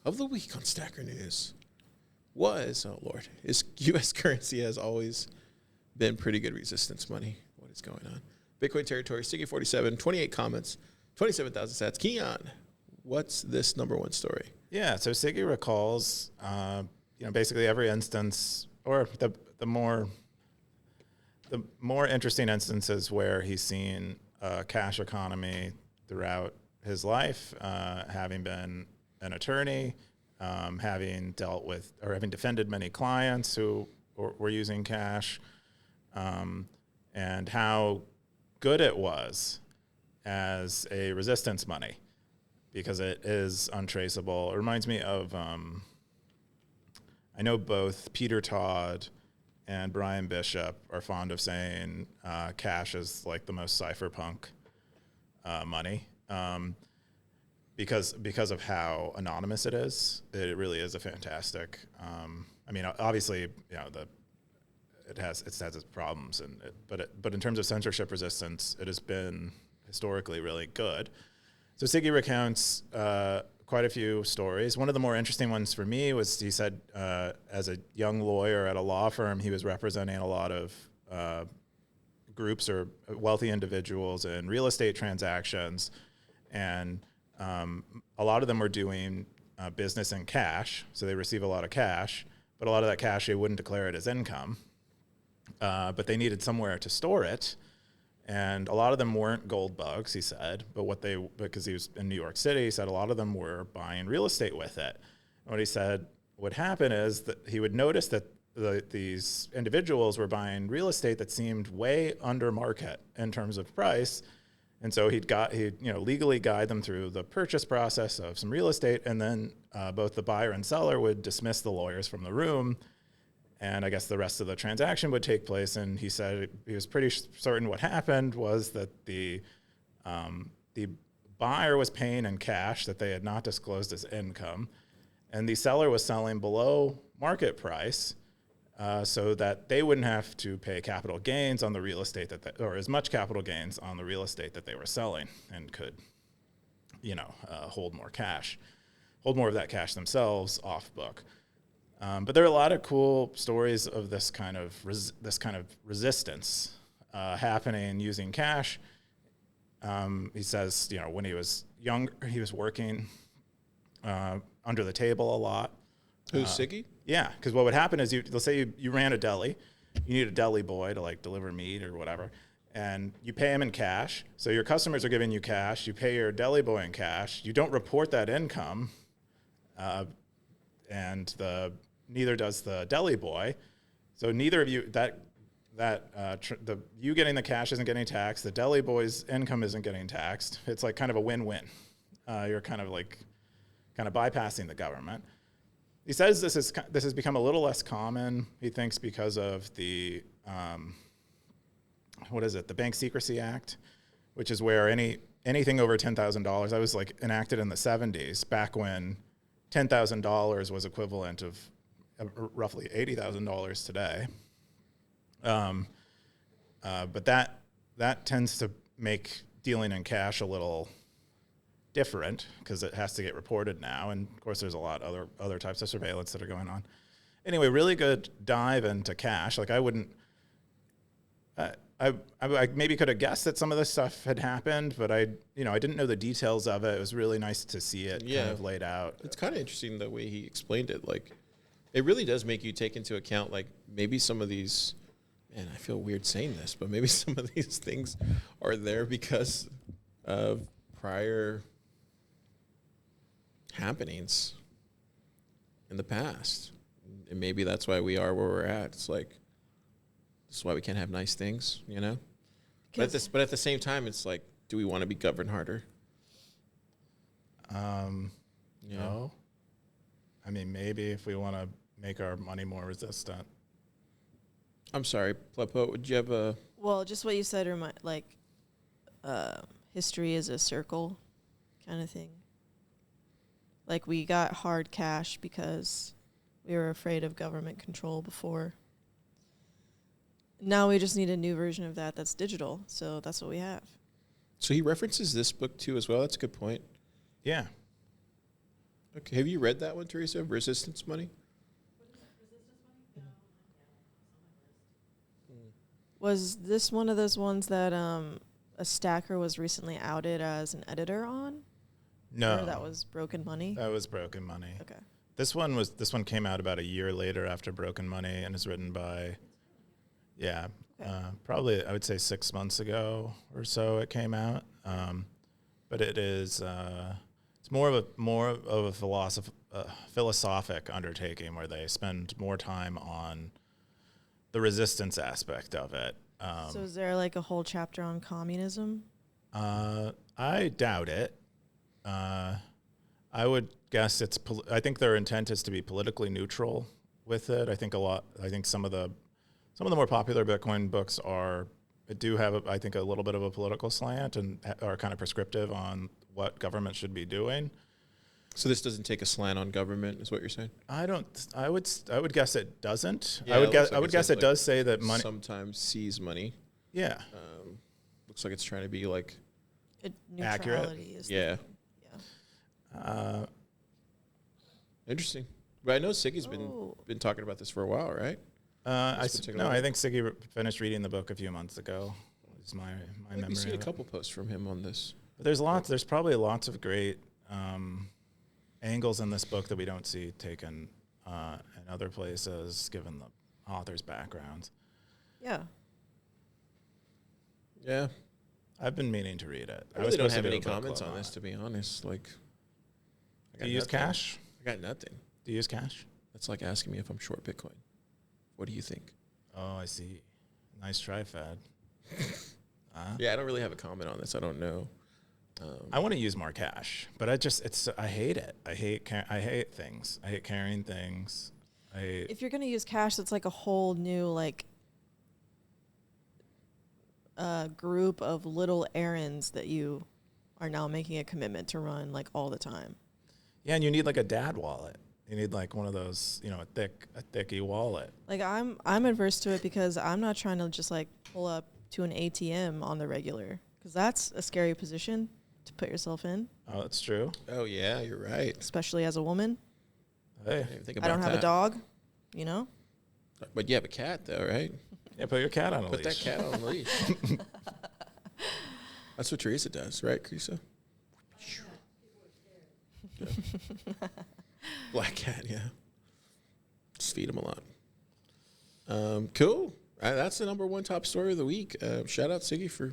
of the week on Stacker.News was, oh Lord, is U.S. currency has always been pretty good resistance money. What is going on? Bitcoin territory, Sticky 47, 28 comments, 27,000 sats. Keyan, what's this number one story? Yeah, so Siggy recalls, basically every instance, or the more interesting instances where he's seen a cash economy throughout his life, having been an attorney, having dealt with or having defended many clients who were using cash, and how good it was as a resistance money because it is untraceable. It reminds me of, I know both Peter Todd and Brian Bishop are fond of saying cash is like the most cypherpunk money because of how anonymous it is. It really is a fantastic. Obviously, it has its problems, but in terms of censorship resistance, it has been historically really good. So Siggy recounts quite a few stories. One of the more interesting ones for me was he said as a young lawyer at a law firm, he was representing a lot of groups or wealthy individuals in real estate transactions, and a lot of them were doing business in cash, so they receive a lot of cash, but a lot of that cash they wouldn't declare it as income, but they needed somewhere to store it. And a lot of them weren't gold bugs, he said, but because he was in New York City, he said a lot of them were buying real estate with it. And what he said would happen is that he would notice that these individuals were buying real estate that seemed way under market in terms of price. And so he'd legally guide them through the purchase process of some real estate, and then both the buyer and seller would dismiss the lawyers from the room, and I guess the rest of the transaction would take place. And he said he was pretty certain what happened was that the buyer was paying in cash that they had not disclosed as income, and the seller was selling below market price so that they wouldn't have to pay capital gains on the real estate or as much capital gains on the real estate that they were selling, and could, hold more of that cash themselves off book. But there are a lot of cool stories of this kind of resistance happening using cash. He says, when he was younger, he was working under the table a lot. Who's Siggy? Yeah, because what would happen is let's say you ran a deli, you need a deli boy to deliver meat or whatever, and you pay him in cash. So your customers are giving you cash. You pay your deli boy in cash. You don't report that income, and neither does the deli boy. So neither of you you getting the cash isn't getting taxed. The deli boy's income isn't getting taxed. It's like kind of a win-win. You're kind of bypassing the government. He says this has become a little less common, he thinks, because of the the Bank Secrecy Act, which is where anything over $10,000, that was enacted in the 70s, back when $10,000 was equivalent of roughly $80,000 today. But that tends to make dealing in cash a little different because it has to get reported now, and of course there's a lot other types of surveillance that are going on. Anyway, really good dive into cash. I maybe could have guessed that some of this stuff had happened, but I didn't know the details of it. It was really nice to see it kind of laid out. It's kind of interesting the way he explained it. It really does make you take into account maybe some of these. Man, I feel weird saying this, but maybe some of these things are there because of prior happenings in the past, and maybe that's why we are where we're at. It's this is why we can't have nice things, But at the same time, it's do we want to be governed harder? No. I mean, maybe if we want to make our money more resistant. I'm sorry, Plepo, would you have a... Well, just what you said, history is a circle kind of thing. We got hard cash because we were afraid of government control before. Now we just need a new version of that's digital, so that's what we have. So he references this book too as well. That's a good point. Yeah. Okay. Have you read that one, Teresa? Resistance Money? Was this one of those ones that a stacker was recently outed as an editor on? No, Or that was Broken Money? that was Broken Money. Okay. This one came out about a year later after Broken Money and is written by, Okay. probably I would say 6 months ago or so it came out. But it is it's more of a philosophic undertaking where they spend more time on the resistance aspect of it. So is there like a whole chapter on communism? I doubt it. I would guess I think their intent is to be politically neutral with it. I think some of the more popular Bitcoin books do have I think a little bit of a political slant and are kind of prescriptive on what government should be doing. So this doesn't take a slant on government, is what you're saying? I would guess it doesn't. Yeah, I would guess it does say that money sometimes seize money. Yeah. Looks like it's trying to be like Neutrality is yeah. yeah. Interesting. But I know Siggy's been talking about this for a while, right? I think Siggy finished reading the book a few months ago. Is my memory. We've seen a of it. couple posts from him on this. But there's probably lots of great angles in this book that we don't see taken in other places, given the author's backgrounds. Yeah. Yeah. I've been meaning to read it. I really don't have any comments on this, to be honest. Like, do you use cash? I got nothing. Do you use cash? That's like asking me if I'm short Bitcoin. What do you think? Oh, I see. Nice try, Fad. Yeah, I don't really have a comment on this. I don't know. I want to use more cash, but I hate it. I hate things. I hate carrying things. If you're going to use cash, it's like a whole new like group of little errands that you are now making a commitment to run like all the time. Yeah, and you need like a dad wallet. You need like one of those, a thicky wallet. Like I'm adverse to it because I'm not trying to just like pull up to an ATM on the regular, because that's a scary position to put yourself in. Oh, that's true. Oh, yeah, you're right. Especially as a woman. Hey, I don't have a dog, But you have a cat, though, right? yeah, put your cat on a Put leash. that cat on a leash. That's what Teresa does, right, Teresa? Yeah. Black cat, yeah. Just feed him a lot. Cool. That's the number one top story of the week. Shout out Siggy for